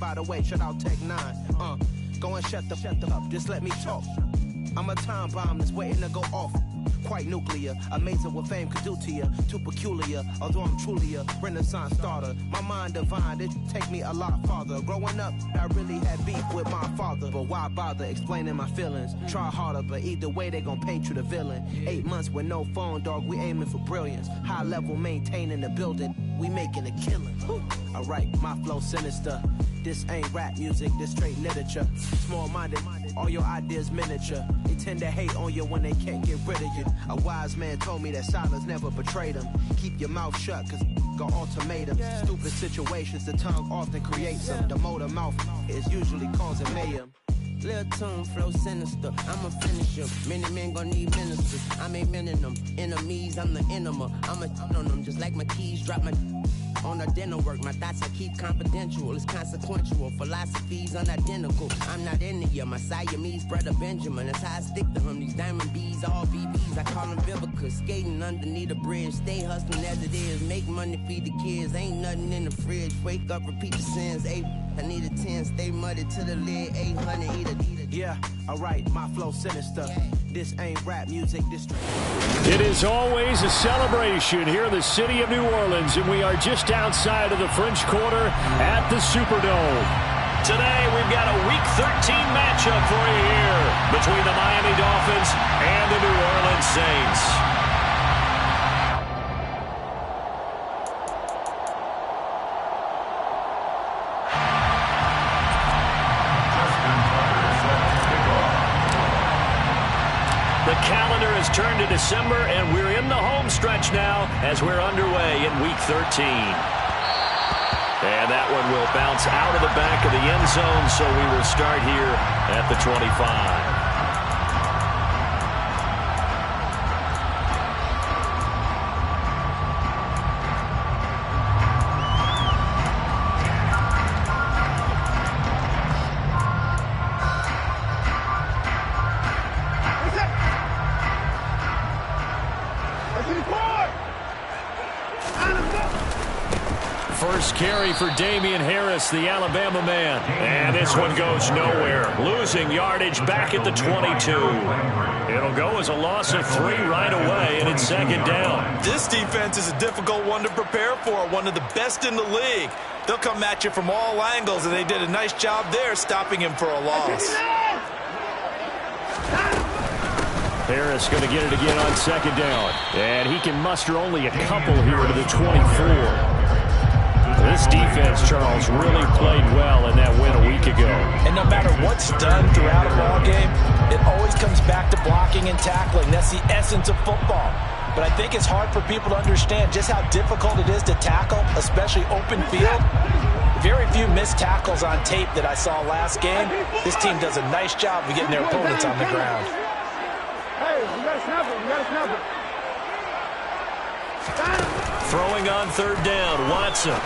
By the way, shut out Tech 9. Go and shut the up. Just let me talk. I'm a time bomb that's waiting to go off. Quite nuclear, amazing what fame could do to you. Too peculiar, although I'm truly a renaissance starter. My mind divine, it take me a lot farther. Growing up, I really had beef with my father. But why bother explaining my feelings? Try harder, but either way they gon' paint you the villain. 8 months with no phone, dog, we aiming for brilliance. High level maintaining the building, we making a killing. Alright, my flow sinister. This ain't rap music, this straight literature. Small-minded, all your ideas miniature. They tend to hate on you when they can't get rid of you. A wise man told me that silence never betrayed him. Keep your mouth shut, cause got ultimatums. Stupid situations, the tongue often creates them. The motor mouth is usually causing mayhem. Lil' tune, flow sinister, I'ma finish him. Many men gon' need ministers, I'm aiming them. Enemies, I'm the enema. I'ma on them, just like my keys, drop my on our dinner work. My thoughts I keep confidential, it's consequential. Philosophies unidentical, I'm not into ya. My Siamese brother Benjamin, that's how I stick to him. These diamond bees, all BBs, I call them Vivica. Skating underneath a bridge, stay hustling as it is. Make money, feed the kids, ain't nothing in the fridge. Wake up, repeat the sins, I need a 10, stay muddy to the lid, 800, eat a. Yeah, alright, my flow sinister. This ain't rap music, this. It is always a celebration here in the city of New Orleans, and we are just outside of the French Quarter at the Superdome. Today, we've got a Week 13 matchup for you here between the Miami Dolphins and the New Orleans Saints. The calendar has turned to December, and we're in the home stretch now as we're underway in Week 13. And that one will bounce out of the back of the end zone, so we will start here at the 25. First carry for Damian Harris, the Alabama man. And this one goes nowhere. Losing yardage back at the 22. It'll go as a loss of 3 right away, and it's second down. This defense is a difficult one to prepare for, one of the best in the league. They'll come at you from all angles, and they did a nice job there stopping him for a loss. Harris going to get it again on second down. And he can muster only a couple here to the 24. This defense, Charles, really played well in that win a week ago. And no matter what's done throughout a ball game, it always comes back to blocking and tackling. That's the essence of football. But I think it's hard for people to understand just how difficult it is to tackle, especially open field. Very few missed tackles on tape that I saw last game. This team does a nice job of getting their opponents on the ground. Hey, you got to snap it. You got to snap it. Throwing on third down, Watson.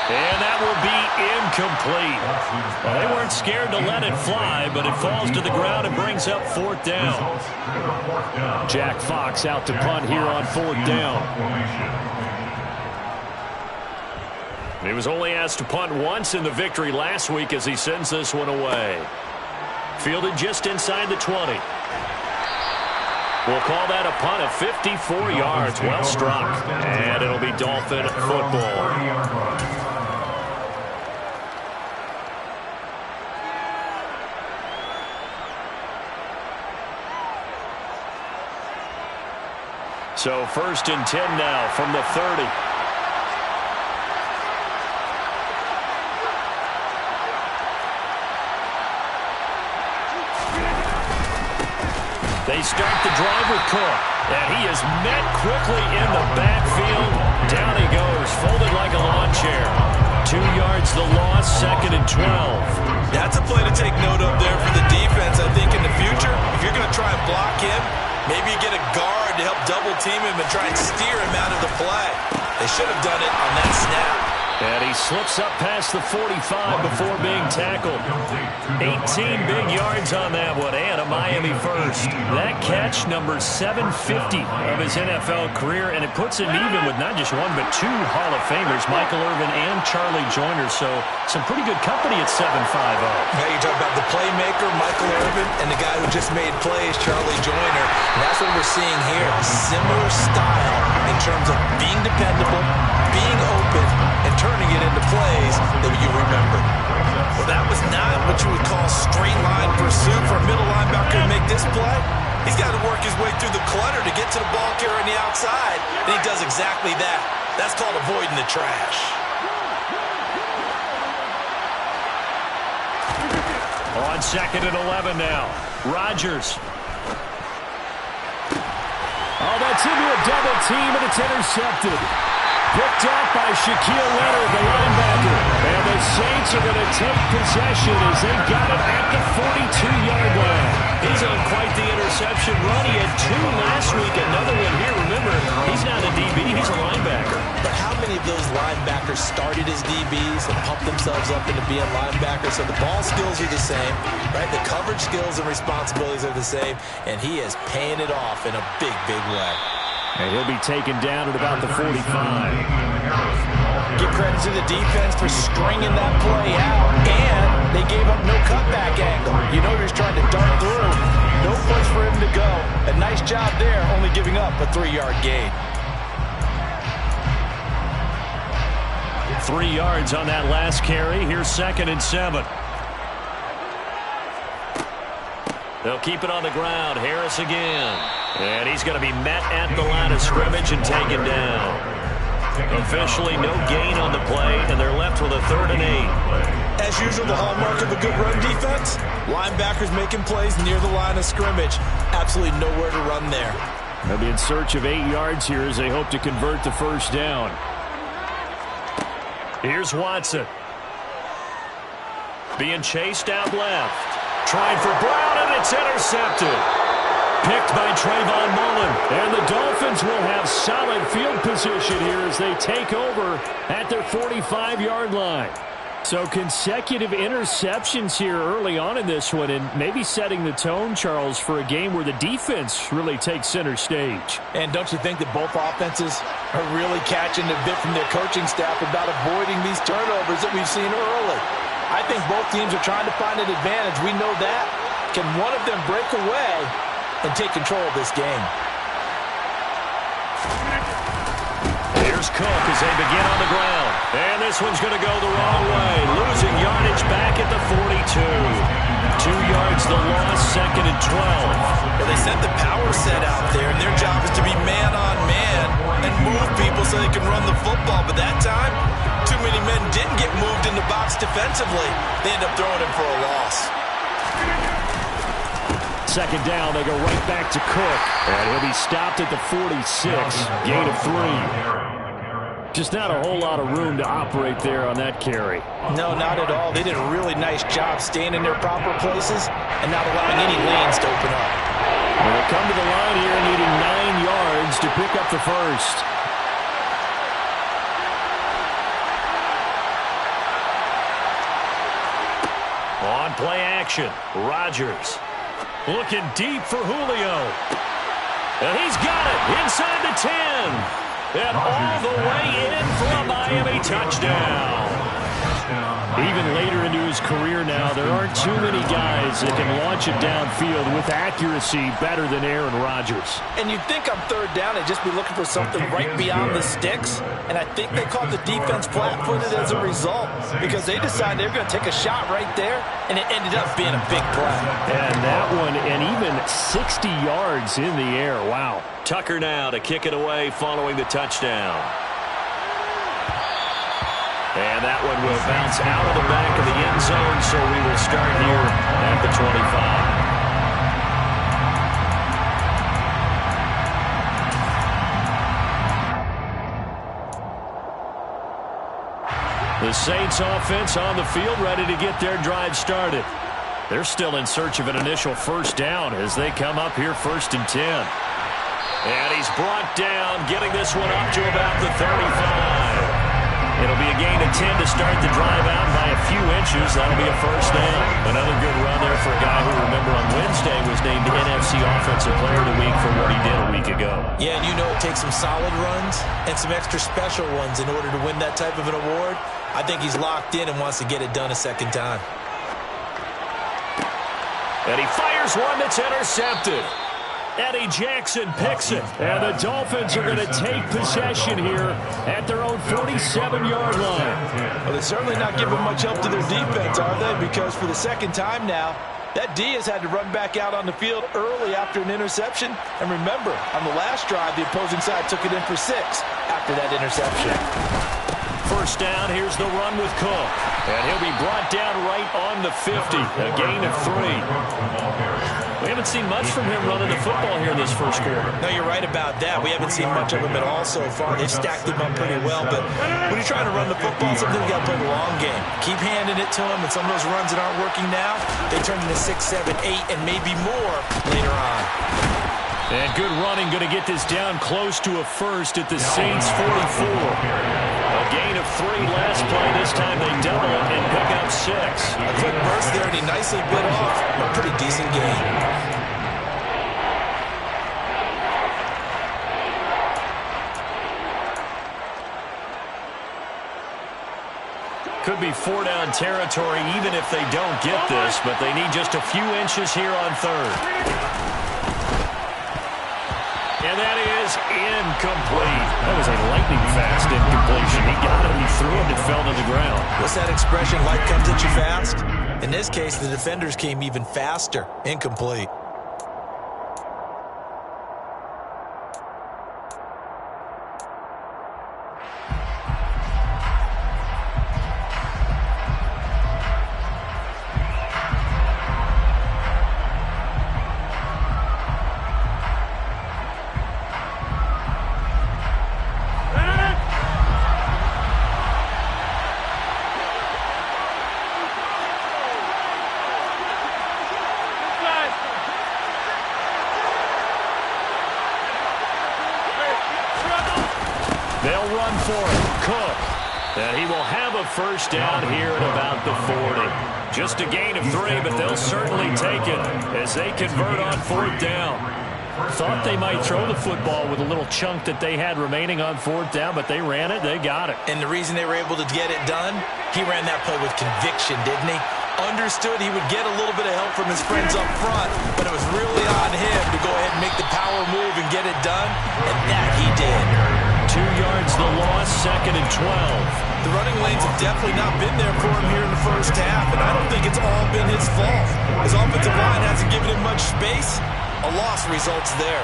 And that will be incomplete. Well, they weren't scared to let it fly, but it falls to the ground and brings up fourth down. Jack Fox out to punt here on fourth down. He was only asked to punt once in the victory last week as he sends this one away. Fielded just inside the 20. We'll call that a punt of 54 yards. Well struck. And it'll be Dolphin football. So first and 10 now from the 30. They start the drive with Cook, and he is met quickly in the backfield. Down he goes, folded like a lawn chair. 2 yards the loss, second and 12. That's a play to take note of there for the defense. I think in the future, if you're going to try and block him, maybe you get a guard to help double team him and try and steer him out of the play. They should have done it on that snap. And he slips up past the 45 before being tackled. 18 big yards on that one, and a Miami first. That catch, number 750 of his NFL career, and it puts him even with not just one but two Hall of Famers, Michael Irvin and Charlie Joyner. So some pretty good company at 7'5". Yeah, you talk about the playmaker, Michael Irvin, and the guy who just made plays, Charlie Joyner. And that's what we're seeing here. Similar style in terms of being dependable, being open, and turning it into plays that you remember. Well, that was not what you would call straight line pursuit for a middle linebacker to make this play. He's got to work his way through the clutter to get to the ball carrier on the outside, and he does exactly that. That's called avoiding the trash. On 2nd and 11 now. Rodgers. Oh, that's into a double team, and it's intercepted. Picked off by Shaquille Leonard, the linebacker. And the Saints are going to take possession as they got it at the 42-yard line. He's on quite the interception run. He had 2 last week, another one here. Remember, he's not a DB, he's a linebacker. But how many of those linebackers started as DBs and pumped themselves up into being linebackers? So the ball skills are the same, right? The coverage skills and responsibilities are the same, and he is paying it off in a big, big way. And he'll be taken down at about the 45. Give credit to the defense for stringing that play out, and they gave up no cutback angle. You know he's trying to dart through. No place for him to go. A nice job there, only giving up a 3-yard gain. 3 yards on that last carry. Here's 2nd and 7. They'll keep it on the ground. Harris again. And he's going to be met at the line of scrimmage and taken down. Officially no gain on the play, and they're left with a 3rd and 8. As usual, the hallmark of a good run defense, linebackers making plays near the line of scrimmage. Absolutely nowhere to run there. They'll be in search of 8 yards here as they hope to convert the first down. Here's Watson. Being chased out left. Trying for Brown, and it's intercepted. Picked by Trayvon Mullen. And the Dolphins will have solid field position here as they take over at their 45-yard line. So consecutive interceptions here early on in this one, and maybe setting the tone, Charles, for a game where the defense really takes center stage. And don't you think that both offenses are really catching a bit from their coaching staff about avoiding these turnovers that we've seen early? I think both teams are trying to find an advantage. We know that. Can one of them break away and take control of this game? Here's Cook as they begin on the ground. And this one's going to go the wrong way. Losing yardage back at the 42. 2 yards the loss, 2nd and 12. Well, they set the power set out there, and their job is to be man on man and move people so they can run the football. But that time, too many men didn't get moved in the box defensively. They end up throwing him for a loss. 2nd down, they go right back to Cook. And he'll be stopped at the 46. Gain of 3. Just not a whole lot of room to operate there on that carry. No, not at all. They did a really nice job staying in their proper places and not allowing any lanes to open up. Well, they come to the line here needing 9 yards to pick up the first. On play action, Rodgers. Looking deep for Julio. And he's got it inside the 10. And all the way in for a Miami touchdown. Even later into his career now, there aren't too many guys that can launch it downfield with accuracy better than Aaron Rodgers. And you'd think on 3rd down, they'd just be looking for something right beyond the sticks. And I think they caught the defense flat-footed as a result because they decided they were going to take a shot right there, and it ended up being a big play. And that one, and even 60 yards in the air. Wow. Tucker now to kick it away following the touchdown. And that one will bounce out of the back of the end zone, so we will start here at the 25. The Saints offense on the field, ready to get their drive started. They're still in search of an initial first down as they come up here 1st and 10. And he's brought down, getting this one up to about the 35. It'll be a gain of 10 to start the drive out by a few inches. That'll be a first down. Another good run there for a guy who, remember, on Wednesday was named NFC Offensive Player of the Week for what he did a week ago. Yeah, and you know it takes some solid runs and some extra special ones in order to win that type of an award. I think he's locked in and wants to get it done a second time. And he fires one that's intercepted. Eddie Jackson picks it. And the Dolphins are going to take possession here at their own 47-yard line. Well, they're certainly not giving much help to their defense, are they? Because for the second time now, that D has had to run back out on the field early after an interception. And remember, on the last drive, the opposing side took it in for 6 after that interception. First down, here's the run with Cook. And he'll be brought down right on the 50. A gain of 3. We haven't seen much from him running the football here this first quarter. No, you're right about that. We haven't seen much of him at all so far. They've stacked him up pretty well. But when you're trying to run the football, sometimes you got to play the long game. Keep handing it to him, and some of those runs that aren't working now, they turn into 6, 7, 8, and maybe more later on. And good running, going to get this down close to a first at the Saints 44. A gain of 3 last play. This time they double it and pick up 6. A quick burst there, and he nicely bit off a pretty decent gain. Could be 4-down territory even if they don't get this, but they need just a few inches here on third. And that is incomplete. That was a lightning-fast incompletion. He got it, he threw it, and it fell to the ground. What's that expression, life comes at you fast? In this case, the defenders came even faster. Incomplete. They'll run for it. Cook. And he will have a first down here at about the 40. Just a gain of 3, but they'll certainly take it as they convert on 4th down. Thought they might throw the football with a little chunk that they had remaining on 4th down, but they ran it, they got it. And the reason they were able to get it done, he ran that play with conviction, didn't he? Understood he would get a little bit of help from his friends up front, but it was really on him to go ahead and make the power move and get it done, and that he did. 2 yards the loss, 2nd and 12. The running lanes have definitely not been there for him here in the first half, and I don't think it's all been his fault. His offensive line hasn't given him much space. A loss results there.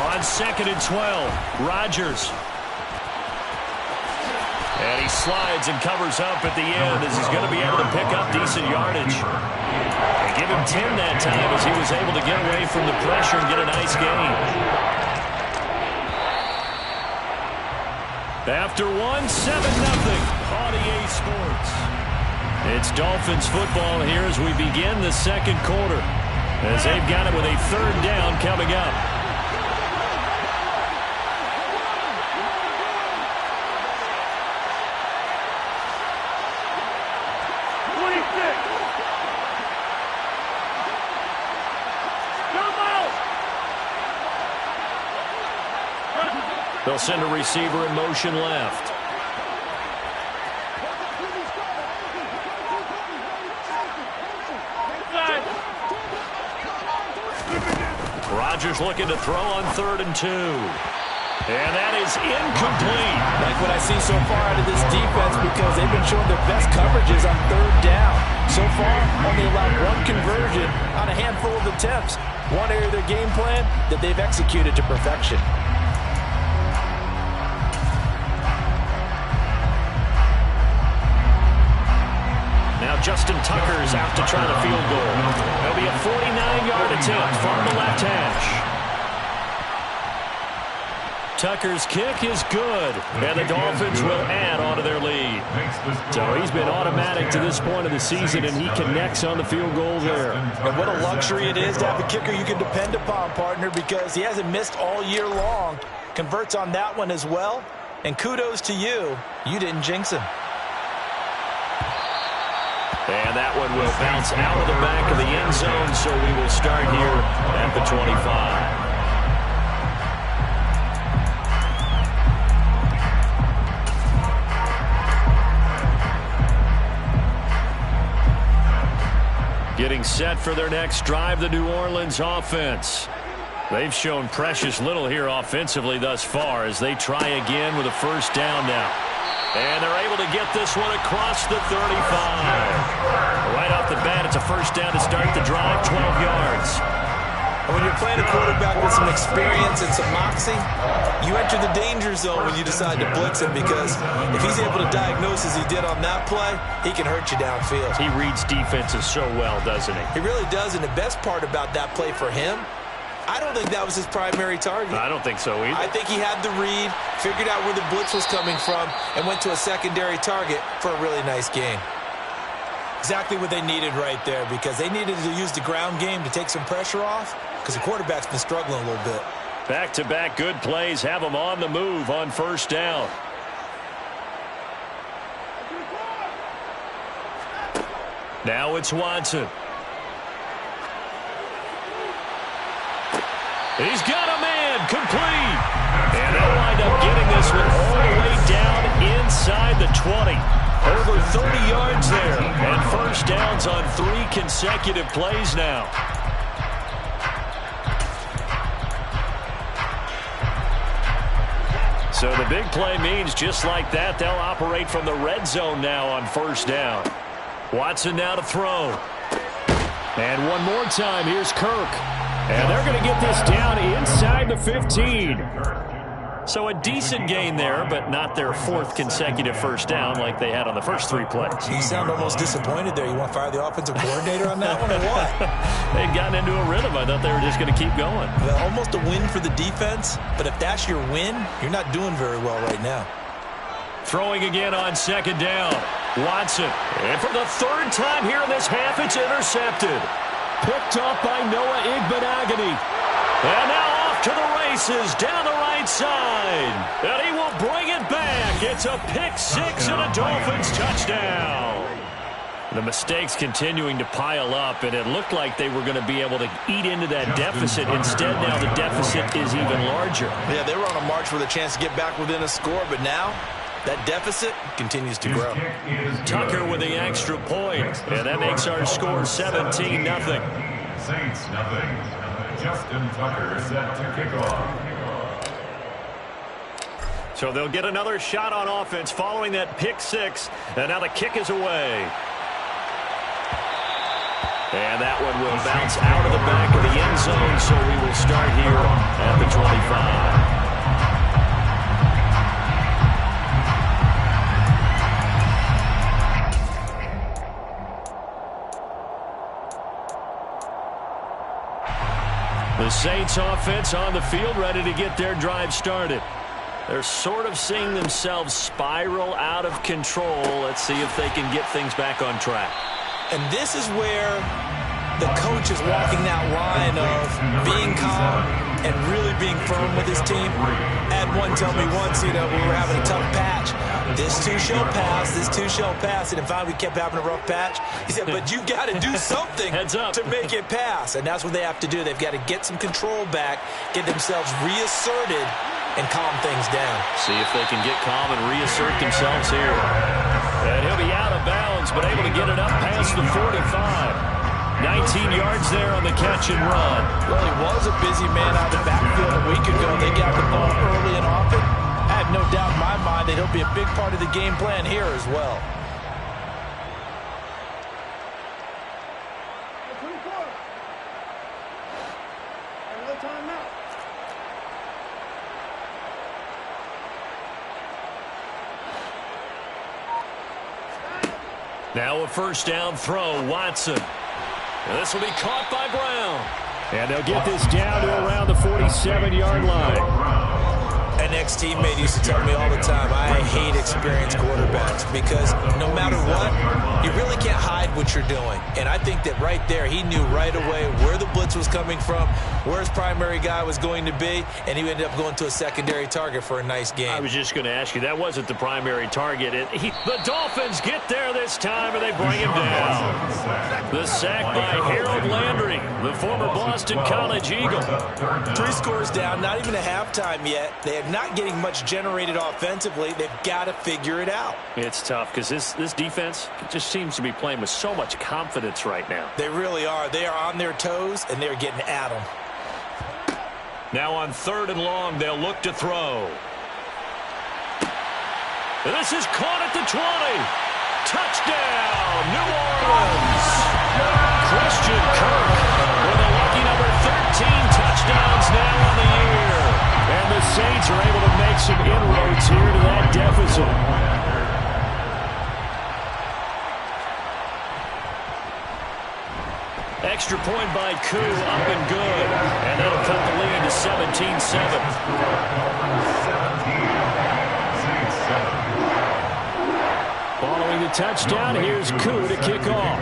On 2nd and 12, Rodgers. And he slides and covers up at the end as he's going to be able to pick up decent yardage. And give him 10 that time as he was able to get away from the pressure and get a nice gain. After 1, 7-0 on EA Sports. It's Dolphins football here as we begin the second quarter, as they've got it with a 3rd down coming up. They'll send a receiver in motion left. Rodgers looking to throw on 3rd and 2. And that is incomplete. Like what I see so far out of this defense, because they've been showing their best coverages on 3rd down. So far, only allowed 1 conversion on a handful of attempts. One area of their game plan that they've executed to perfection. Justin Tucker's out to try the field goal. There'll be a 49-yard attempt from the left hash. Tucker's kick is good, and the Dolphins will add on to their lead. So he's been automatic to this point of the season, and he connects on the field goal there. And what a luxury it is to have a kicker you can depend upon, partner, because he hasn't missed all year long. Converts on that one as well, and kudos to you. You didn't jinx him. And that one will bounce out of the back of the end zone, so we will start here at the 25. Getting set for their next drive, the New Orleans offense. They've shown precious little here offensively thus far as they try again with a first down now. And they're able to get this one across the 35. Right off the bat, it's a first down to start the drive, 12 yards. And when you're playing a quarterback with some experience and some moxie, you enter the danger zone when you decide to blitz him, because if he's able to diagnose as he did on that play, he can hurt you downfield. He reads defenses so well, doesn't he? He really does, and the best part about that play for him, I don't think that was his primary target. I don't think so either. I think he had the read, figured out where the blitz was coming from, and went to a secondary target for a really nice gain. Exactly what they needed right there, because they needed to use the ground game to take some pressure off, because the quarterback's been struggling a little bit. Back-to-back good plays have them on the move on first down. Now it's Watson. He's got a man complete. And they'll wind up getting this one all the way down inside the 20. Over 30 yards there. And first downs on 3 consecutive plays now. So the big play means just like that, they'll operate from the red zone now on first down. Watson now to throw. And one more time, here's Kirk. And they're going to get this down inside the 15. So a decent gain there, but not their 4th consecutive first down like they had on the first 3 plays. You sound almost disappointed there. You want to fire the offensive coordinator on that one or what? They'd gotten into a rhythm. I thought they were just going to keep going. Well, almost a win for the defense, but if that's your win, you're not doing very well right now. Throwing again on second down. Watson. And for the 3rd time here in this half, it's intercepted. Picked up by Noah Igbenogany. And now off to the races down the right side. And he will bring it back. It's a pick-6 and a Dolphins touchdown. The mistakes continuing to pile up, and it looked like they were going to be able to eat into that deficit. Instead, now the deficit is even larger. Yeah, they were on a march with a chance to get back within a score, but now that deficit continues to grow. Tucker with the extra point, and that makes our score 17-0. Saints nothing. Justin Tucker set to kick off. So they'll get another shot on offense following that pick-6, and now the kick is away. And that one will bounce out of the back of the end zone, so we will start here at the 25. The Saints offense on the field, ready to get their drive started. They're sort of seeing themselves spiral out of control. Let's see if they can get things back on track. And this is where the coach is walking that line of being calm and really being firm with his team. Had one tell me once, we were having a tough patch. This too shall pass, this too shall pass. And finally, we kept having a rough patch. He said, but you got to do something to make it pass. And that's what they have to do. They've got to get some control back, get themselves reasserted, and calm things down. See if they can get calm and reassert themselves here. And he'll be out of bounds, but able to get it up past the 45. 19 yards there on the catch and run. Well, he was a busy man out of the backfield a week ago. They got the ball early and often. I have no doubt in my mind that he'll be a big part of the game plan here as well. Now a first down throw, Watson. And this will be caught by Brown. And they'll get this down to around the 47-yard line. And ex-teammate used to tell me all the time, I hate experienced quarterbacks because no matter what, you really can't hide what you're doing. And I think that right there, he knew right away where the blitz was coming from, where his primary guy was going to be, and he ended up going to a secondary target for a nice game. I was just going to ask you, that wasn't the primary target. The Dolphins get there this time, and they bring him down. The sack by Harold Landry, the former Boston College Eagle. 3 scores down, not even a halftime yet. They are not getting much generated offensively. They've got to figure it out. It's tough because this defense just seems to be playing with so much confidence right now. They really are. They are on their toes, and they're getting at them. Now on 3rd and long, they'll look to throw. This is caught at the 20. Touchdown, New Orleans. Christian Kirk with a lucky number 13 touchdowns now on the year. And the Saints are able to make some inroads here to that deficit. Extra point by Koo, up and good. And that'll cut the lead to 17-7. Following the touchdown, here's Koo to kick off.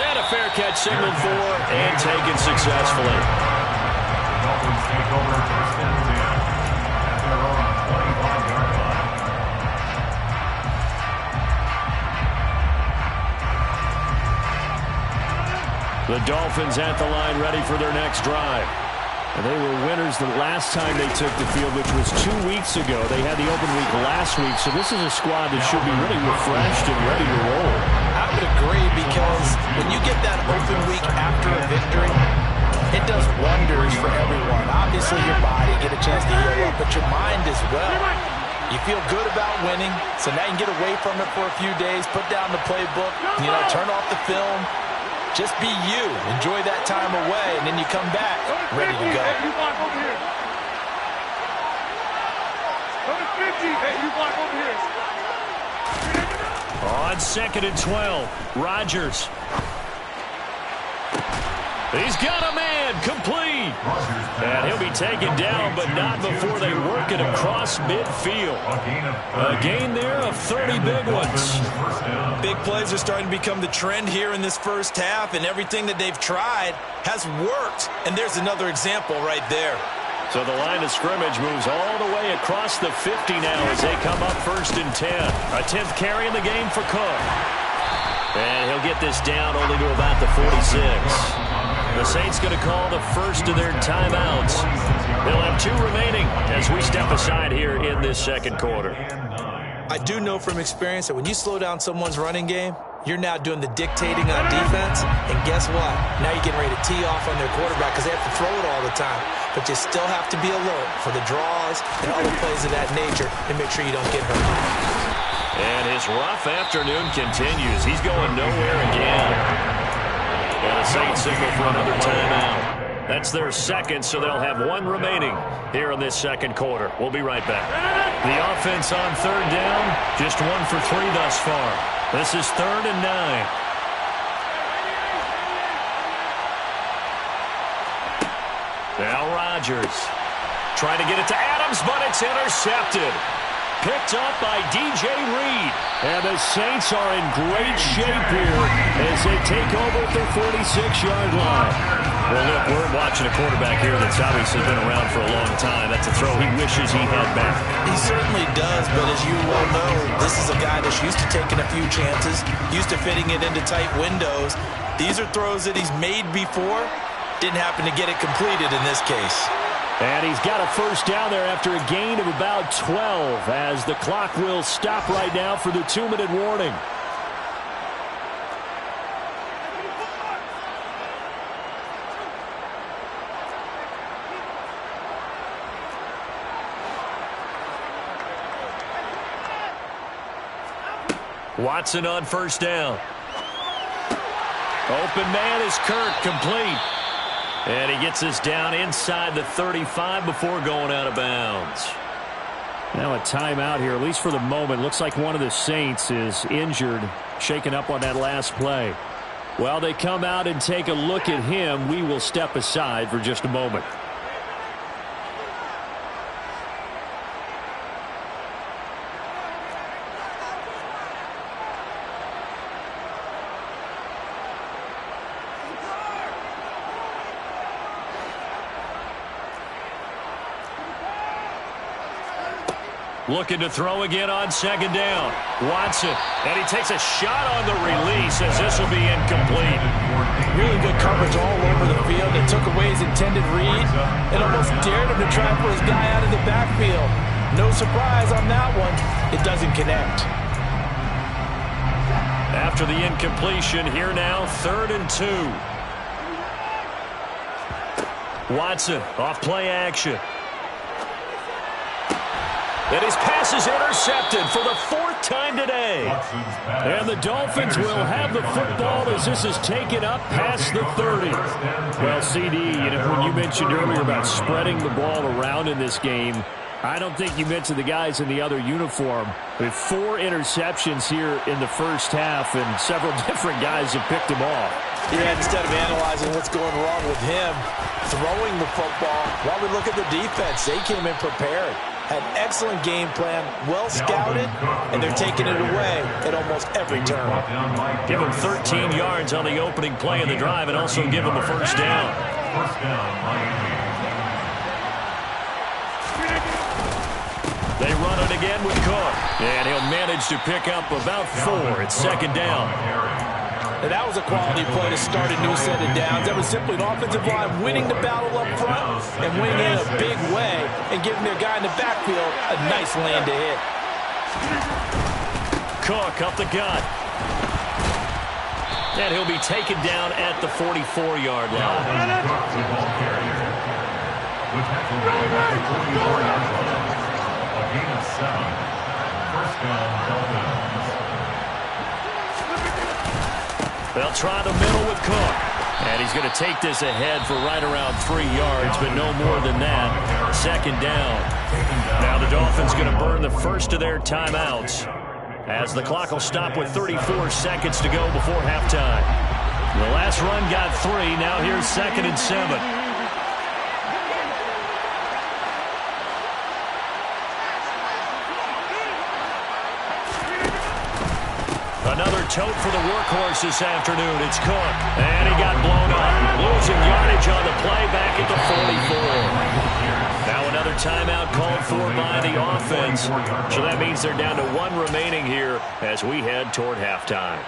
And a fair catch signaled for and taken successfully. Dolphins take over first and 10 at their own 25-yard line. The Dolphins at the line ready for their next drive. And they were winners the last time they took the field, which was 2 weeks ago. They had the open week last week, so this is a squad that should be really refreshed and ready to roll. I would agree because when you get that open week after a victory, it does wonders for everyone. Obviously, your body get a chance to heal up, but your mind as well. You feel good about winning, so now you can get away from it for a few days, put down the playbook, turn off the film. Just be you. Enjoy that time away, and then you come back ready to go. On 2nd and 12, Rodgers. He's got a man, complete. And he'll be taken down, but not before they work it across midfield. A gain there of 30 big ones. Big plays are starting to become the trend here in this first half, and everything that they've tried has worked. And there's another example right there. So the line of scrimmage moves all the way across the 50 now as they come up 1st and 10. A 10th carry in the game for Cook. And he'll get this down only to about the 46. The Saints going to call the first of their timeouts. They'll have 2 remaining as we step aside here in this second quarter. I do know from experience that when you slow down someone's running game, you're now doing the dictating on defense. And guess what? Now you're getting ready to tee off on their quarterback because they have to throw it all the time. But you still have to be alert for the draws and other plays of that nature and make sure you don't get hurt. And his rough afternoon continues. He's going nowhere again. And the Saints signal for another timeout. That's their second, so they'll have 1 remaining here in this second quarter. We'll be right back. The offense on 3rd down, just 1 for 3 thus far. This is 3rd and 9. Now Rodgers trying to get it to Adams, but it's intercepted. Picked up by DJ Reed. And the Saints are in great shape here as they take over at the 46-yard line. Well, look, we're watching a quarterback here that's obviously been around for a long time. That's a throw he wishes he had back. He certainly does, but as you well know, this is a guy that's used to taking a few chances, used to fitting it into tight windows. These are throws that he's made before. Didn't happen to get it completed in this case. And he's got a first down there after a gain of about 12 as the clock will stop right now for the 2-minute warning. Watson on first down. Open man is Kirk, complete. And he gets this down inside the 35 before going out of bounds. Now a timeout here, at least for the moment. Looks like one of the Saints is injured, shaken up on that last play. While they come out and take a look at him, we will step aside for just a moment. Looking to throw again on second down. Watson, and he takes a shot on the release as this will be incomplete. Really good coverage all over the field. It took away his intended read and almost dared him to try and put his guy out of the backfield. No surprise on that one. It doesn't connect. After the incompletion, here now, 3rd and 2. Watson, off play action. And his pass is intercepted for the 4th time today. And the Dolphins will have the football as this is taken up past the 30. Well, CD, when you mentioned earlier about spreading the ball around in this game, I don't think you mentioned the guys in the other uniform. With 4 interceptions here in the first half, and several different guys have picked him off. Yeah, instead of analyzing what's going wrong with him, throwing the football, while we look at the defense, they came in prepared. Had excellent game plan, well scouted, and they're taking it away at almost every turn. Give him 13 yards on the opening play of the drive and also give him a first down. They run it again with Cook, and he'll manage to pick up about 4 at second down. And that was a quality play to start a new set of downs. That was simply an offensive line winning the battle up front and winning in a big way and giving their guy in the backfield a nice lane to hit. Cook up the gut. And he'll be taken down at the 44-yard line. They'll try the middle with Cook. And he's going to take this ahead for right around 3 yards, but no more than that. Second down. Now the Dolphins going to burn the first of their timeouts as the clock will stop with 34 seconds to go before halftime. The last run got 3. Now here's 2nd and 7. Another tote for the workhorse this afternoon. It's Cook. And he got blown up. Losing yardage on the play back at the 44. Now another timeout called for by the offense. So that means they're down to 1 remaining here as we head toward halftime.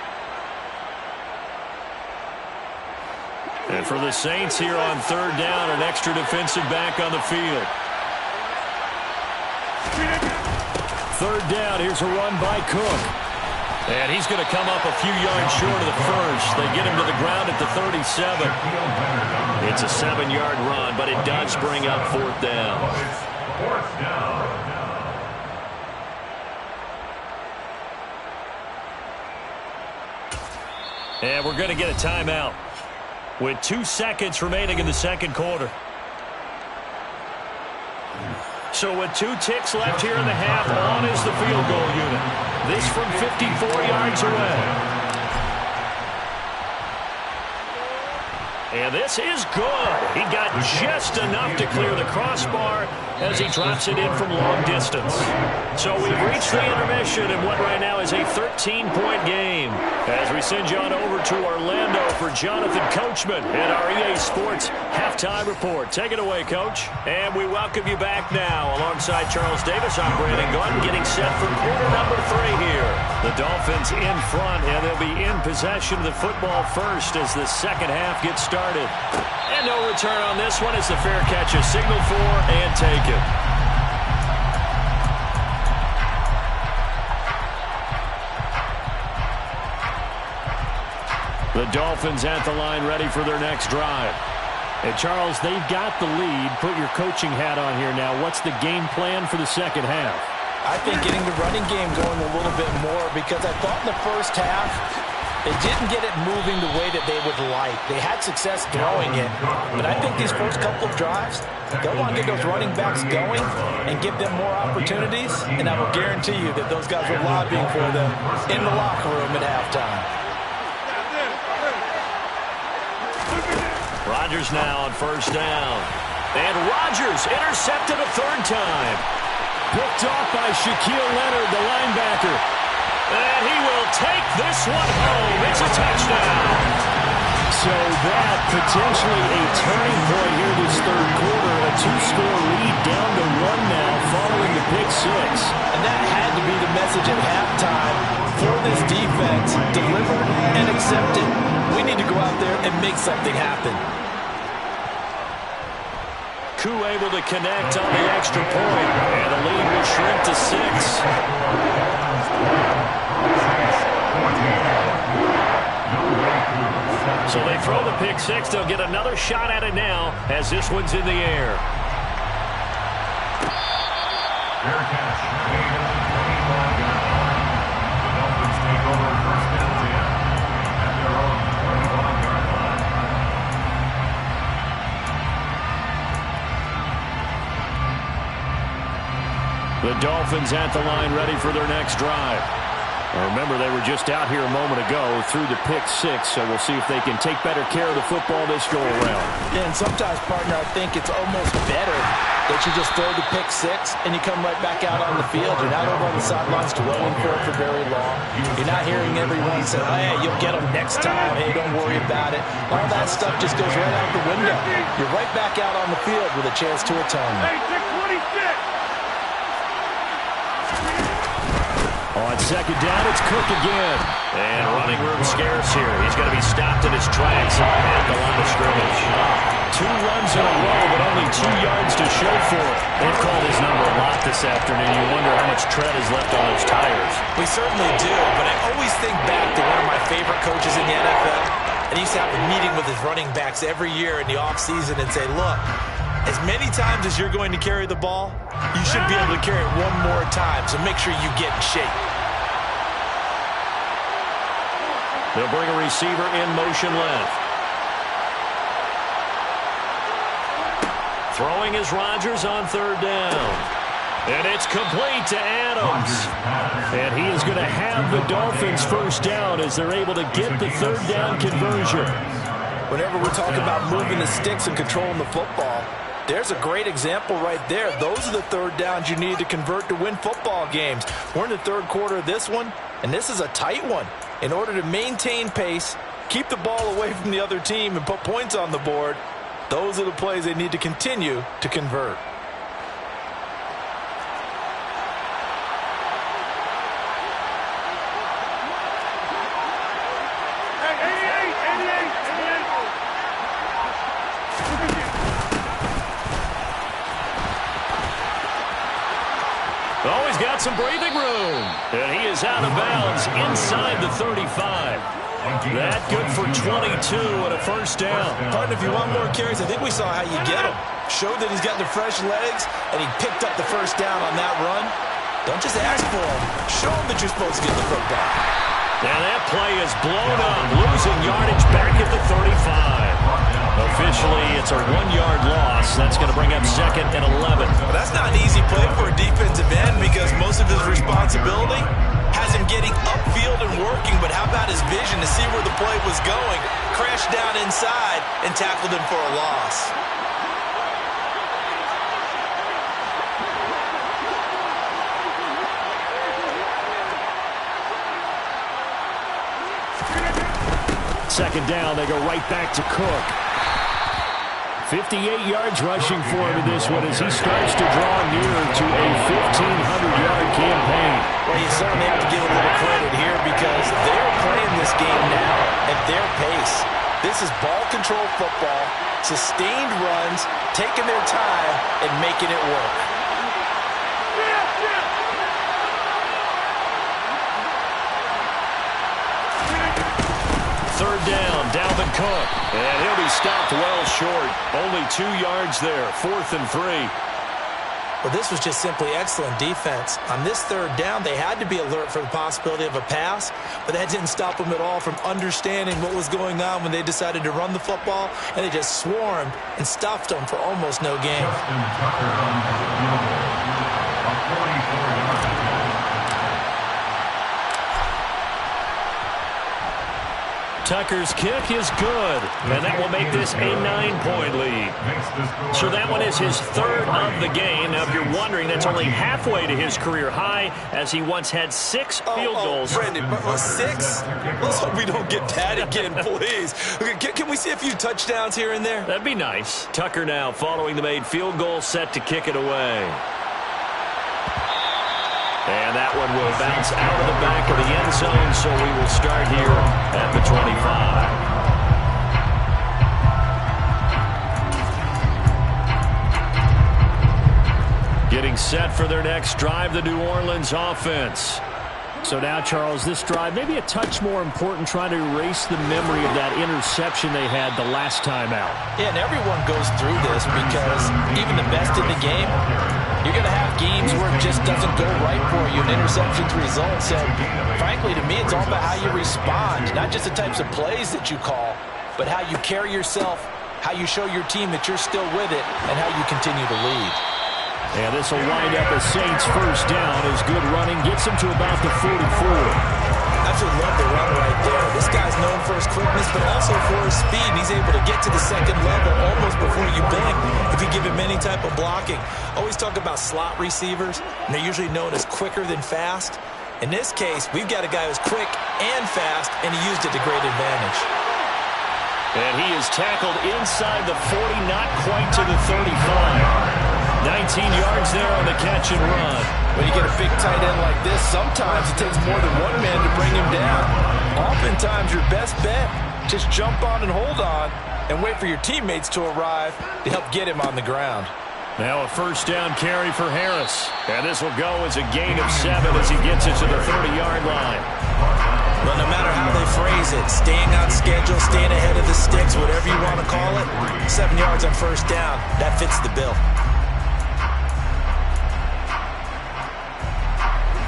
And for the Saints here on 3rd down, an extra defensive back on the field. 3rd down. Here's a run by Cook. And he's going to come up a few yards short of the first. They get him to the ground at the 37. It's a 7-yard run, but it does bring up 4th down. And we're going to get a timeout with 2 seconds remaining in the second quarter. So with 2 ticks left here in the half, on is the field goal unit. This from 54 yards away. And this is good. He got just enough to clear the crossbar as he drops it in from long distance. So we've reached the intermission in what right now is a 13-point game. As we send you on over to Orlando for Jonathan Coachman and our EA Sports Halftime Report. Take it away, Coach. And we welcome you back now alongside Charles Davis. I'm Brandon Gunn getting set for quarter number 3 here. The Dolphins in front, and they'll be in possession of the football first as the second half gets started. And no return on this one as the fair catch is signaled for and taken. The Dolphins at the line ready for their next drive. And Charles, they've got the lead. Put your coaching hat on here now. What's the game plan for the second half? I think getting the running game going a little bit more, because I thought in the first half they didn't get it moving the way that they would like. They had success throwing it, but I think these first couple of drives, they'll want to get those running backs going and give them more opportunities, and I will guarantee you that those guys were lobbying for them in the locker room at halftime. Rodgers now on first down. And Rodgers intercepted a 3rd time. Picked off by Shaquille Leonard, the linebacker. And he will take this one home. It's a touchdown. So that potentially a turning point here this 3rd quarter. A 2-score lead down to 1 now following the pick 6. And message at halftime for this defense: deliver and accept it. We need to go out there and make something happen. Koo able to connect on the extra point, and the lead will shrink to 6. So they throw the pick 6. They'll get another shot at it now as this one's in the air. Fair catch. Made at the 25-yard line. The Dolphins take over first and 10 at their own 25-yard line. The Dolphins at the line ready for their next drive. Now remember, they were just out here a moment ago through the pick 6, so we'll see if they can take better care of the football this go-around. Yeah, and sometimes, partner, I think it's almost better that you just throw the pick 6 and you come right back out on the field. You're not over on the sidelines dwelling for it for very long. You're not hearing everyone say, oh, hey, you'll get them next time. Hey, don't worry about it. All that stuff just goes right out the window. You're right back out on the field with a chance to atone. Hey, 626! On second down, it's Cook again. And running room scarce here. He's going to be stopped in his tracks at the line of scrimmage. 2 runs in a row, but only 2 yards to show for it. They've called his number a lot this afternoon. You wonder how much tread is left on those tires. We certainly do, but I always think back to one of my favorite coaches in the NFL. And he used to have a meeting with his running backs every year in the offseason and say, look, as many times as you're going to carry the ball, you should be able to carry it one more time, so make sure you get in shape. They'll bring a receiver in motion left. Throwing is Rodgers on third down. And it's complete to Adams. And he is going to have the Dolphins first down as they're able to get the third down conversion. Whenever we're talking about moving the sticks and controlling the football, there's a great example right there. Those are the third downs you need to convert to win football games. We're in the third quarter of this one, and this is a tight one. In order to maintain pace, keep the ball away from the other team, and put points on the board, those are the plays they need to continue to convert. Oh, he's got some breathing room. And he is out of bounds inside the 35. That good for 22 and a first down. Partner, if you want more carries, I think we saw how you get him. Showed that he's got the fresh legs, and he picked up the first down on that run. Don't just ask for him. Show him that you're supposed to get the football. And that play is blown up, losing yardage back at the 35. Officially, it's a 1-yard loss. That's going to bring up second and 11. Well, that's not an easy play for a defensive end because most of his responsibility has him getting upfield and working, but how about his vision to see where the play was going? Crashed down inside and tackled him for a loss. Second down, they go right back to Cook. 58 yards rushing for him in this one as he starts to draw nearer to a 1,500-yard campaign. Well, you certainly have to give a little credit here because they're playing this game now at their pace. This is ball control football, sustained runs, taking their time, and making it work. Third down, Dalvin Cook. And he'll be stopped well short. Only 2 yards there, 4th and 3. Well, this was just simply excellent defense. On this third down, they had to be alert for the possibility of a pass, but that didn't stop them at all from understanding what was going on when they decided to run the football, and they just swarmed and stuffed them for almost no gain. Tucker's kick is good, and that will make this a 9-point lead. So that one is his third of the game. Now, if you're wondering, that's only halfway to his career high, as he once had 6 field goals. Brandon, 6? Let's hope we don't get that again, please. Can we see a few touchdowns here and there? That'd be nice. Tucker now following the made field goal, set to kick it away. And that that one will bounce out of the back of the end zone, so we will start here at the 25. Getting set for their next drive, the New Orleans offense. So now, Charles, this drive maybe a touch more important, trying to erase the memory of that interception they had the last time out. Yeah, and everyone goes through this because even the best in the game, you're going to have games where it just doesn't go right for you, and interceptions result. So, frankly, to me, it's all about how you respond, not just the types of plays that you call, but how you carry yourself, how you show your team that you're still with it, and how you continue to lead. And this will wind up a Saints first down as good running gets him to about the 44. Absolutely love the run right there. This guy's known for his quickness, but also for his speed. He's able to get to the second level almost before you blink if you give him any type of blocking. Always talk about slot receivers, and they're usually known as quicker than fast. In this case, we've got a guy who's quick and fast, and he used it to great advantage. And he is tackled inside the 40, not quite to the 35. 19 yards there on the catch and run. When you get a big tight end like this, sometimes it takes more than one man to bring him down. Oftentimes, your best bet, just jump on and hold on and wait for your teammates to arrive to help get him on the ground. Now a first down carry for Harris. And this will go as a gain of 7 as he gets it to the 30-yard line. Well, no matter how they phrase it, staying on schedule, staying ahead of the sticks, whatever you want to call it, 7 yards on first down, that fits the bill.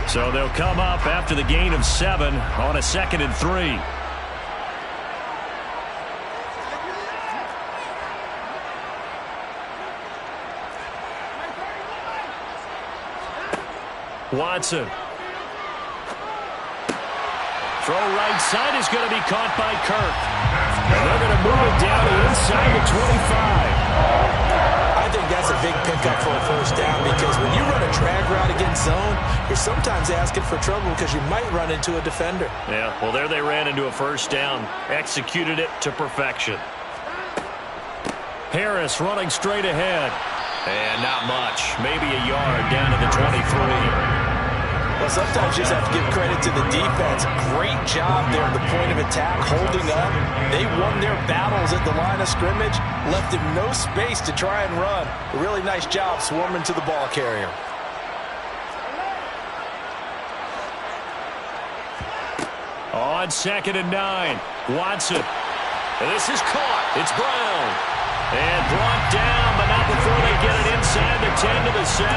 So they'll come up after the gain of 7 on a 2nd and 3. Watson. Throw right side is going to be caught by Kirk. And they're going to move it down inside the 25. I think that's a big pickup for a first down because when you run a drag route against zone, you're sometimes asking for trouble because you might run into a defender. Yeah, well, there they ran into a first down. Executed it to perfection. Harris running straight ahead. And not much. Maybe a yard down to the 23. Well, sometimes you just have to give credit to the defense. Great job there at the point of attack, holding up. They won their battles at the line of scrimmage, left him no space to try and run. A really nice job swarming to the ball carrier. On 2nd and 9, Watson. And this is caught. It's Brown. And brought down, but not before they get it inside the 10 to the 7.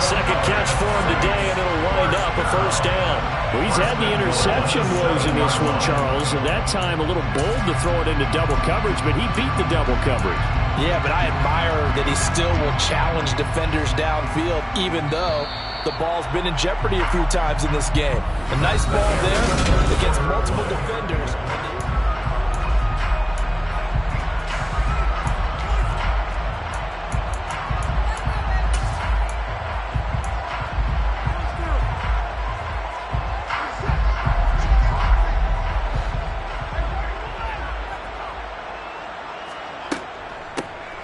Second catch for him today, and it'll wind up a first down. Well, he's had the interception woes in this one, Charles, and that time a little bold to throw it into double coverage, but he beat the double coverage. Yeah, but I admire that he still will challenge defenders downfield, even though the ball's been in jeopardy a few times in this game. A nice ball there against multiple defenders.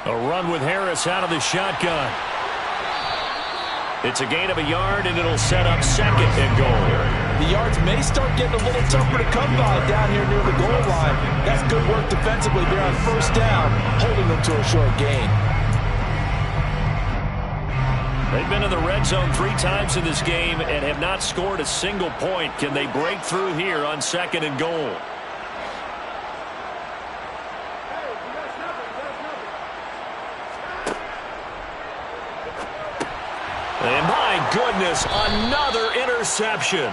A run with Harris out of the shotgun. It's a gain of a yard, and it'll set up 2nd and goal. The yards may start getting a little tougher to come by down here near the goal line. That's good work defensively there on first down, holding them to a short gain. They've been in the red zone 3 times in this game and have not scored a single point. Can they break through here on 2nd and goal? And my goodness, another interception.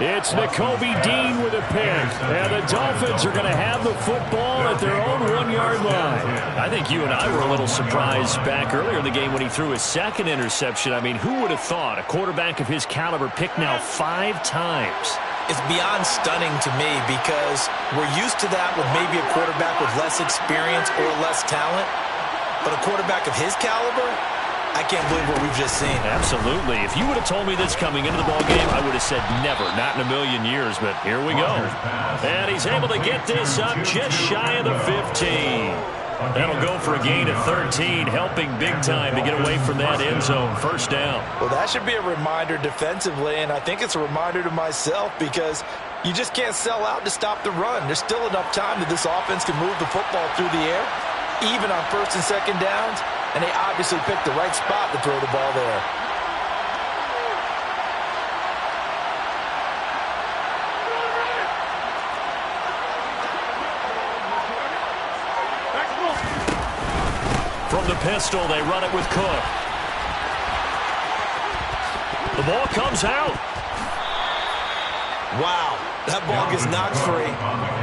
It's Nakobe Dean with a pick. And the Dolphins are going to have the football at their own 1-yard line. I think you and I were a little surprised back earlier in the game when he threw his 2nd interception. I mean, who would have thought a quarterback of his caliber picked now 5 times? It's beyond stunning to me because we're used to that with maybe a quarterback with less experience or less talent. But a quarterback of his caliber, I can't believe what we've just seen. Absolutely. If you would have told me this coming into the ballgame, I would have said never, not in a million years, but here we go. And he's able to get this up just shy of the 15. That'll go for a gain of 13, helping big time to get away from that end zone. First down. Well, that should be a reminder defensively, and I think it's a reminder to myself because you just can't sell out to stop the run. There's still enough time that this offense can move the football through the air, even on first and second downs, and they obviously picked the right spot to throw the ball there. From the pistol, they run it with Cook. The ball comes out. Wow, that ball gets knocked free,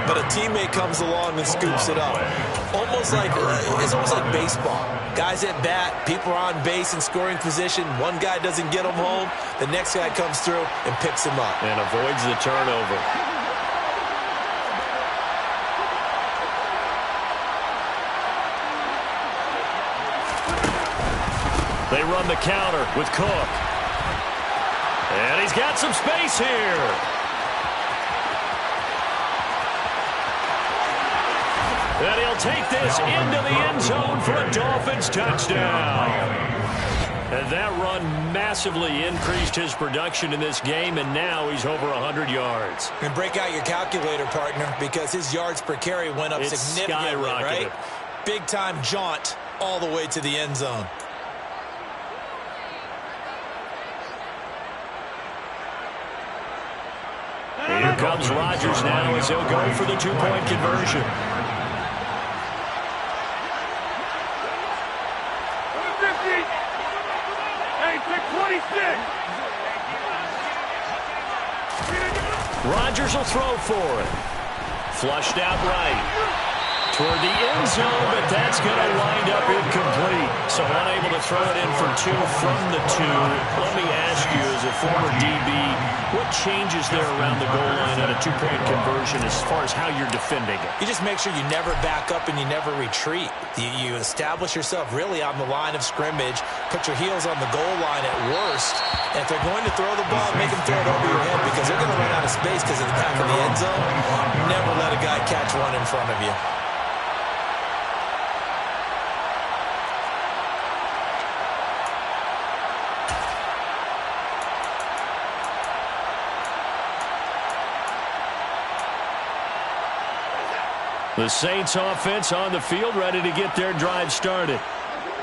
but a teammate comes along and scoops it up. It's almost like baseball. Guys at bat, people are on base in scoring position. One guy doesn't get them home. The next guy comes through and picks him up. And avoids the turnover. They run the counter with Cook. And he's got some space here. And he'll take this into the end zone for a Dolphins touchdown. And that run massively increased his production in this game, and now he's over 100 yards. And break out your calculator, partner, because his yards per carry went up significantly, right? Big-time jaunt all the way to the end zone. Here comes Rodgers now as he'll go for the two-point conversion. Rodgers will throw for it. Flushed out right. Toward the end zone, but that's going to wind up incomplete. So unable to throw it in for two from the two. Let me ask you, as a former DB, what changes there around the goal line on a two-point conversion as far as how you're defending it? You just make sure you never back up and you never retreat. You establish yourself really on the line of scrimmage, put your heels on the goal line at worst, and if they're going to throw the ball, make them throw it over your head because they're going to run out of space because of the back of the end zone. Never let a guy catch one in front of you. The Saints offense on the field, ready to get their drive started.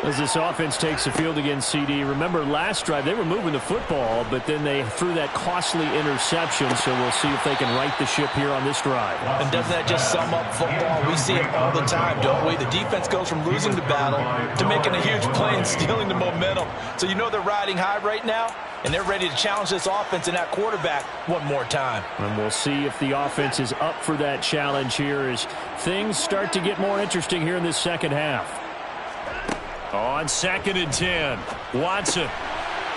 As this offense takes the field against CD, remember last drive they were moving the football, but then they threw that costly interception, so we'll see if they can right the ship here on this drive. And doesn't that just sum up football? We see it all the time, don't we? The defense goes from losing the battle to making a huge play and stealing the momentum. So you know they're riding high right now, and they're ready to challenge this offense and that quarterback one more time. And we'll see if the offense is up for that challenge here as things start to get more interesting here in this second half. On 2nd and 10, Watson.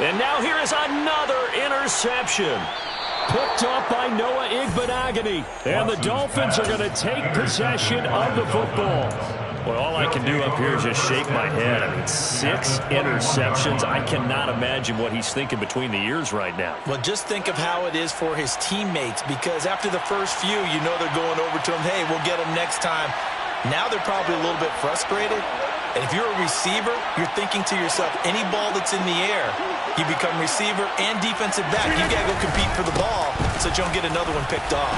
And now here is another interception. Picked up by Noah Igbenogany. And the Dolphins are going to take possession of the football. Well, all I can do up here is just shake my head. I mean, 6 interceptions. I cannot imagine what he's thinking between the ears right now. Well, just think of how it is for his teammates, because after the first few, you know they're going over to him, hey, we'll get him next time. Now they're probably a little bit frustrated. And if you're a receiver, you're thinking to yourself, any ball that's in the air, you become receiver and defensive back. You got to go compete for the ball so that you don't get another one picked off.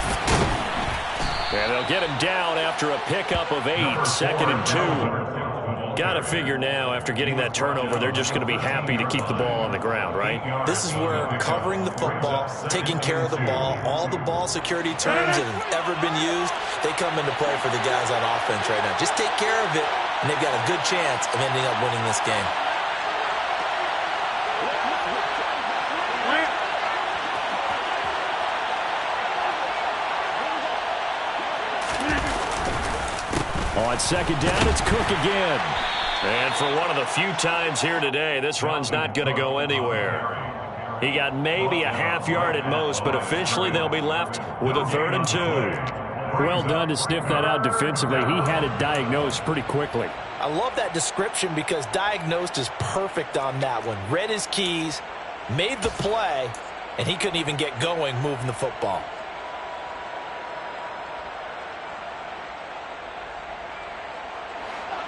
And they'll get him down after a pickup of 8, 2nd and 2. Got to figure now, after getting that turnover, they're just going to be happy to keep the ball on the ground, right? This is where covering the football, taking care of the ball, all the ball security terms that have ever been used, they come into play for the guys on offense right now. Just take care of it, and they've got a good chance of ending up winning this game. On 2nd down, it's Cook again. And for one of the few times here today, this run's not going to go anywhere. He got maybe a half yard at most, but officially they'll be left with a 3rd and 2. Well done to sniff that out defensively. He had it diagnosed pretty quickly. I love that description because diagnosed is perfect on that one. Read his keys, made the play, and he couldn't even get going moving the football.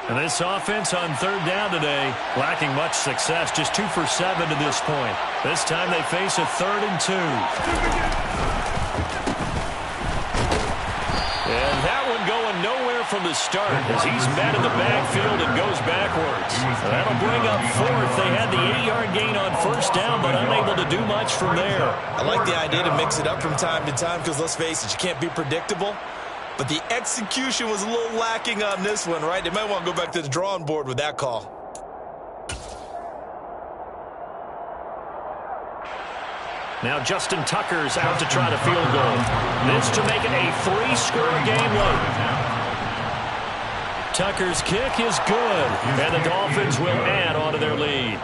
And this offense on third down today, lacking much success, just 2 for 7 to this point. This time they face a 3rd and 2. And that one going nowhere from the start as he's met in the backfield and goes backwards. That'll bring up 4th. They had the 8-yard gain on first down, but unable to do much from there. I like the idea to mix it up from time to time because, let's face it, you can't be predictable. But the execution was a little lacking on this one, right? They might want to go back to the drawing board with that call. Now Justin Tucker's out to try to field goal. This to make it a 3-score game late. Tucker's kick is good, and the Dolphins will add on to their lead.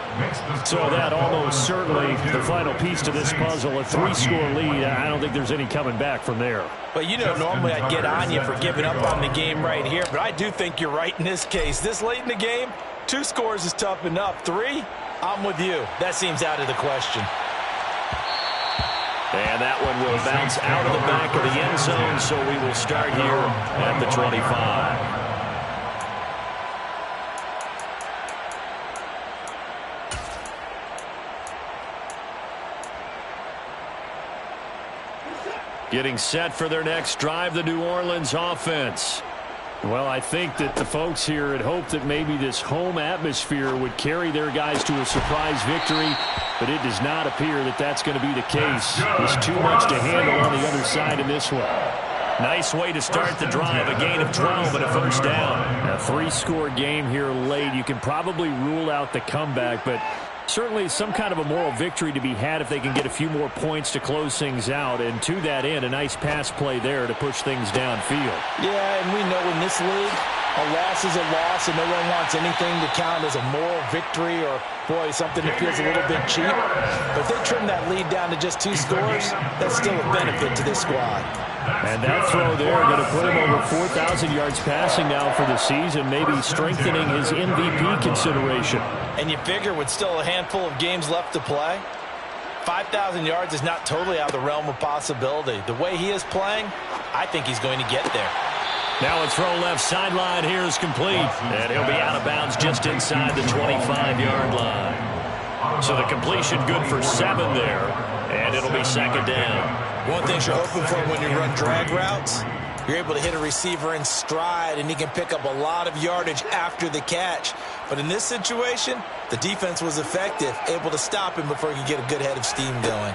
So that almost certainly the final piece to this puzzle, a 3-score lead. I don't think there's any coming back from there. Well, you know, normally I'd get on you for giving up on the game right here, but I do think you're right in this case. This late in the game, 2 scores is tough enough. 3, I'm with you. That seems out of the question. And that one will bounce out of the back of the end zone, so we will start here at the 25. Getting set for their next drive, the New Orleans offense. Well, I think that the folks here had hoped that maybe this home atmosphere would carry their guys to a surprise victory, but it does not appear that that's going to be the case. There's too much to handle on the other side in this one. Nice way to start the drive, a gain of 12 and a first down. A 3-score game here late. You can probably rule out the comeback, but certainly some kind of a moral victory to be had if they can get a few more points to close things out. And to that end, a nice pass play there to push things downfield. Yeah, and we know in this league, a loss is a loss, and no one wants anything to count as a moral victory or, boy, something that feels a little bit cheap. But if they trim that lead down to just 2 scores, that's still a benefit to this squad. And that throw there going to put him over 4,000 yards passing now for the season, maybe strengthening his MVP consideration. And you figure with still a handful of games left to play, 5,000 yards is not totally out of the realm of possibility. The way he is playing, I think he's going to get there. Now a throw left sideline here is complete, and he'll be out of bounds just inside the 25-yard line. So the completion good for 7 there, and it'll be second down. One thing you're hoping for when you run drag routes, you're able to hit a receiver in stride, and he can pick up a lot of yardage after the catch. But in this situation, the defense was effective, able to stop him before he could get a good head of steam going.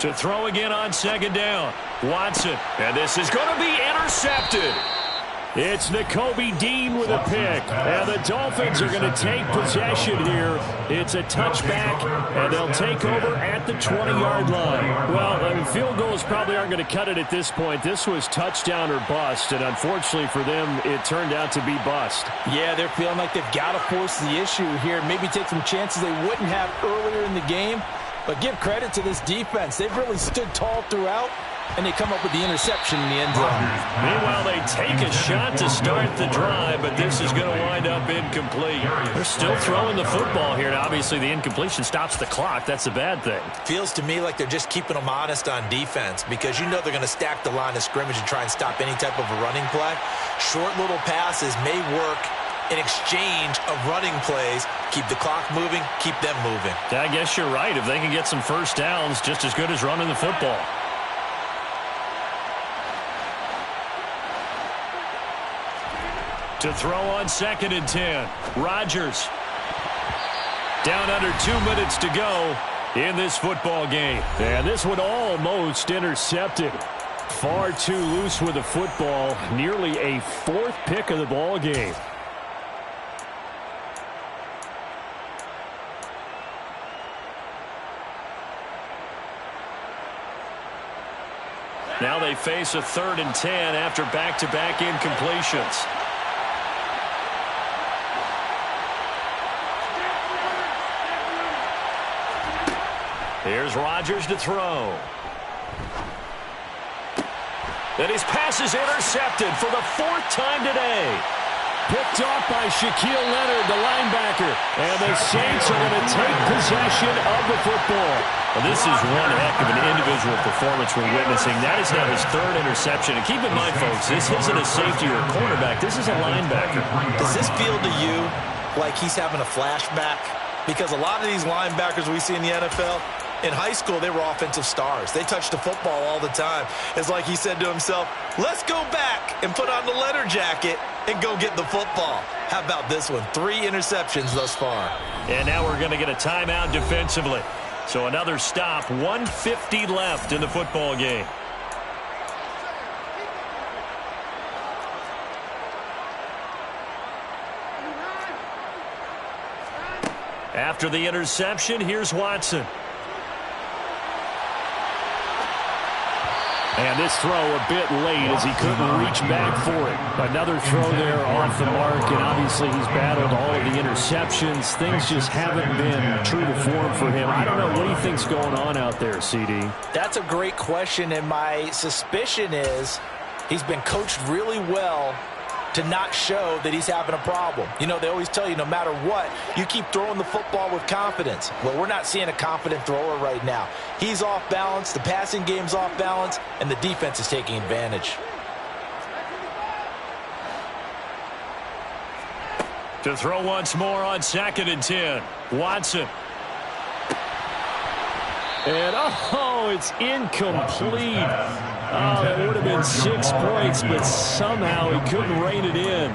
To throw again on second down, Watson. And this is going to be intercepted. It's Nakobe Dean with a pick. And the Dolphins are going to take possession here. It's a touchback, and they'll take over at the 20-yard line. Well, I mean, field goals probably aren't going to cut it at this point. This was touchdown or bust, and unfortunately for them, it turned out to be bust. Yeah, they're feeling like they've got to force the issue here, maybe take some chances they wouldn't have earlier in the game. But give credit to this defense. They've really stood tall throughout, and they come up with the interception in the end zone. Meanwhile, they take a shot to start the drive, but this is going to wind up incomplete. They're still throwing the football here, and obviously the incompletion stops the clock. That's a bad thing. Feels to me like they're just keeping them honest on defense because you know they're going to stack the line of scrimmage and try and stop any type of a running play. Short little passes may work in exchange of running plays. Keep the clock moving, keep them moving. I guess you're right. If they can get some first downs, just as good as running the football. To throw on 2nd and 10. Rodgers. Down under 2 minutes to go in this football game. And this one almost intercepted. Far too loose with the football. Nearly a 4th pick of the ball game. Now they face a 3rd and 10 after back-to-back incompletions. Here's Rodgers to throw. And his pass is intercepted for the 4th time today. picked off by Shaquille Leonard, the linebacker. And the Saints are going to take possession of the football. Well, this is one heck of an individual performance we're witnessing. That is now his third interception. And keep in mind, folks, this isn't a safety or a cornerback. This is a linebacker. Does this feel to you like he's having a flashback? Because a lot of these linebackers we see in the NFL, in high school, they were offensive stars. They touched the football all the time. It's like he said to himself, let's go back and put on the leather jacket and go get the football. How about this one? 3 interceptions thus far. And now we're going to get a timeout defensively. So another stop, 1:50 left in the football game. After the interception, here's Watson. And this throw a bit late as he couldn't reach back for it. Another throw there off the mark, and obviously he's battled all of the interceptions. Things just haven't been true to form for him. I don't know, what do you think's going on out there, CD? That's a great question, and my suspicion is he's been coached really well to not show that he's having a problem. You know, they always tell you no matter what, you keep throwing the football with confidence. Well, we're not seeing a confident thrower right now. He's off balance, the passing game's off balance, and the defense is taking advantage. To throw once more on 2nd and 10. Watson. And, oh, it's incomplete. Oh, that would have been 6 points, but somehow he couldn't rein it in.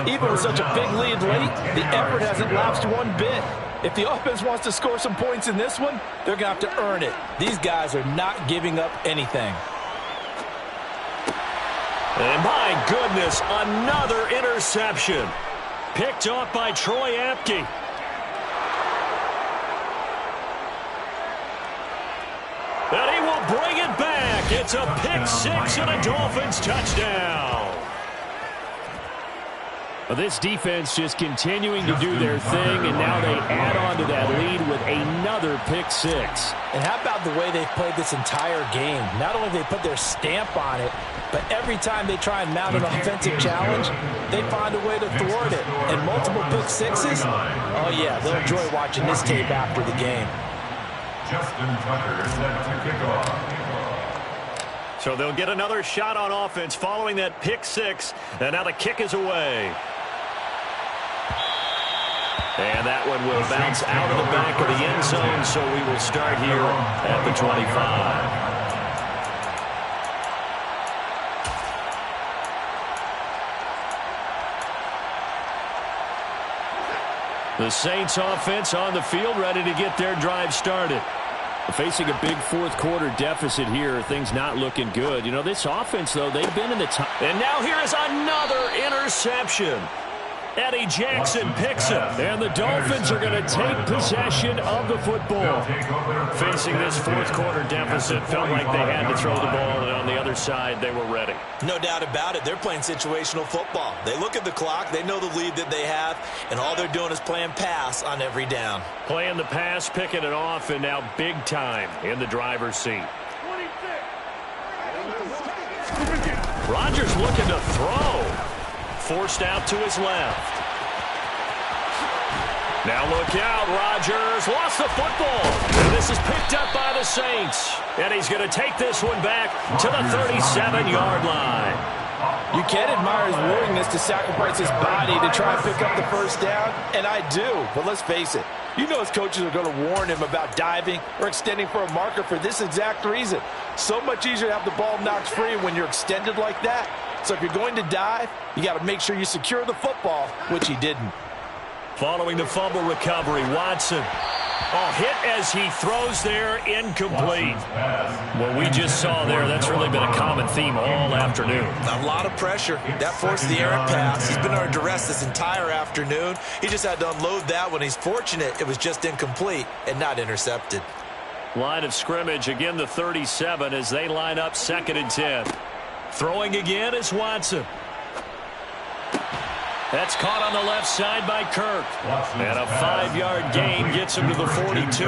Even with such a big lead late, the effort hasn't lapsed one bit. If the offense wants to score some points in this one, they're going to have to earn it. These guys are not giving up anything. And my goodness, another interception. Picked off by Troy Apke. And he will bring it back. It's a pick 6 and a Dolphins touchdown. Well, this defense just continuing to do their thing, and now they add on to that lead with another pick 6. And how about the way they've played this entire game? Not only have they put their stamp on it, but every time they try and mount an offensive challenge, they find a way to thwart it. And multiple pick 6s? Oh, yeah, they'll enjoy watching this tape after the game. Justin Tucker set to kick off. So they'll get another shot on offense following that pick 6, and now the kick is away. And that one will bounce out of the back of the end zone, so we will start here at the 25. The Saints offense on the field, ready to get their drive started. Facing a big fourth quarter deficit here, things not looking good. You know, this offense, though, they've been in the top. And now here is another interception. Eddie Jackson picks it, and the Dolphins are going to take possession of the football. Facing this fourth quarter deficit, felt like they had to throw the ball, and on the other side, they were ready. No doubt about it. They're playing situational football. They look at the clock, they know the lead that they have, and all they're doing is playing pass on every down. Playing the pass, picking it off, and now big time in the driver's seat. Rodgers looking to throw. Forced out to his left. Now look out, Rodgers lost the football. And this is picked up by the Saints. And he's going to take this one back to the 37-yard line. You can admire his willingness to sacrifice his body to try and pick up the first down, and I do. But let's face it, you know his coaches are going to warn him about diving or extending for a marker for this exact reason. So much easier to have the ball knocked free when you're extended like that. So if you're going to dive, you got to make sure you secure the football, which he didn't. Following the fumble recovery, Watson. Oh, hit as he throws there, incomplete. What we just saw there, that's really been a common theme all afternoon. A lot of pressure. That forced the errant pass. He's been under duress this entire afternoon. He just had to unload that when he's fortunate it was just incomplete and not intercepted. Line of scrimmage, again the 37 as they line up 2nd and 10. Throwing again is Watson. That's caught on the left side by Kirk. And a 5-yard gain gets him to the 42.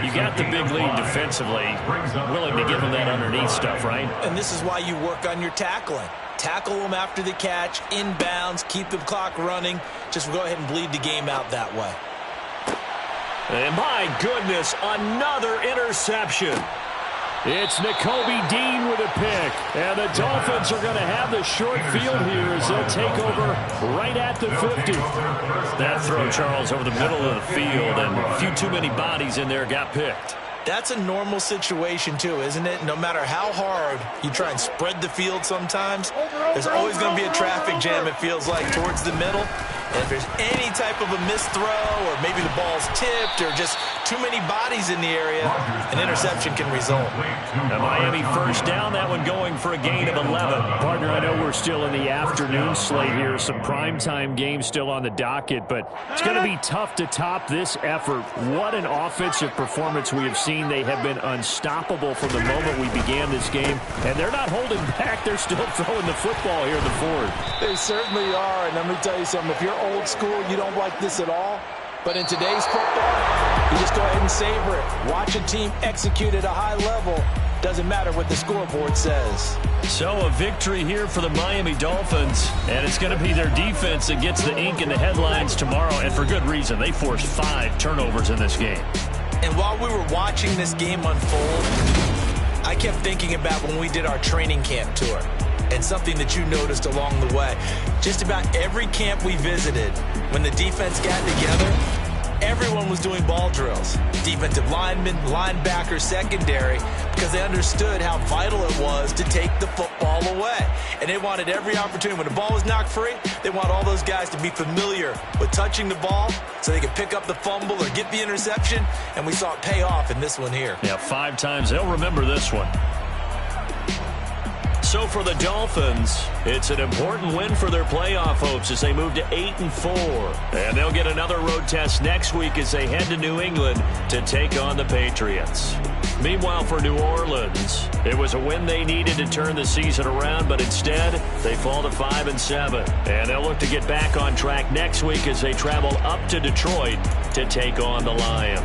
You got the big lead defensively. Willing to give him that underneath stuff, right? And this is why you work on your tackling. Tackle them after the catch, inbounds, keep the clock running. Just go ahead and bleed the game out that way. And my goodness, another interception. It's Nakobe Dean with a pick. And the Dolphins are going to have the short field here as they'll take over right at the 50. That throw, Charles, over the middle of the field, and a few too many bodies in there got picked. That's a normal situation, too, isn't it? No matter how hard you try and spread the field sometimes, there's always going to be a traffic jam, it feels like, towards the middle. And if there's any type of a missed throw or maybe the ball's tipped or just too many bodies in the area, an interception can result. A Miami first down, that one going for a gain of 11. Partner, I know we're still in the afternoon slate here. Some primetime games still on the docket, but it's going to be tough to top this effort. What an offensive performance we have seen. They have been unstoppable from the moment we began this game, and they're not holding back. They're still throwing the football here in the fourth. They certainly are, and let me tell you something. If you're old school, you don't like this at all. But in today's football, you just go ahead and savor it. Watch a team execute at a high level. Doesn't matter what the scoreboard says. So a victory here for the Miami Dolphins, and it's going to be their defense that gets the ink in the headlines tomorrow, and for good reason. They forced 5 turnovers in this game. And while we were watching this game unfold, I kept thinking about when we did our training camp tour. And something that you noticed along the way. Just about every camp we visited, when the defense got together, everyone was doing ball drills. Defensive linemen, linebackers, secondary, because they understood how vital it was to take the football away. And they wanted every opportunity. When the ball was knocked free, they want all those guys to be familiar with touching the ball so they could pick up the fumble or get the interception. And we saw it pay off in this one here. Yeah, 5 times. They'll remember this one. So for the Dolphins, it's an important win for their playoff hopes as they move to 8-4. And they'll get another road test next week as they head to New England to take on the Patriots. Meanwhile, for New Orleans, it was a win they needed to turn the season around, but instead, they fall to 5-7. And they'll look to get back on track next week as they travel up to Detroit to take on the Lions.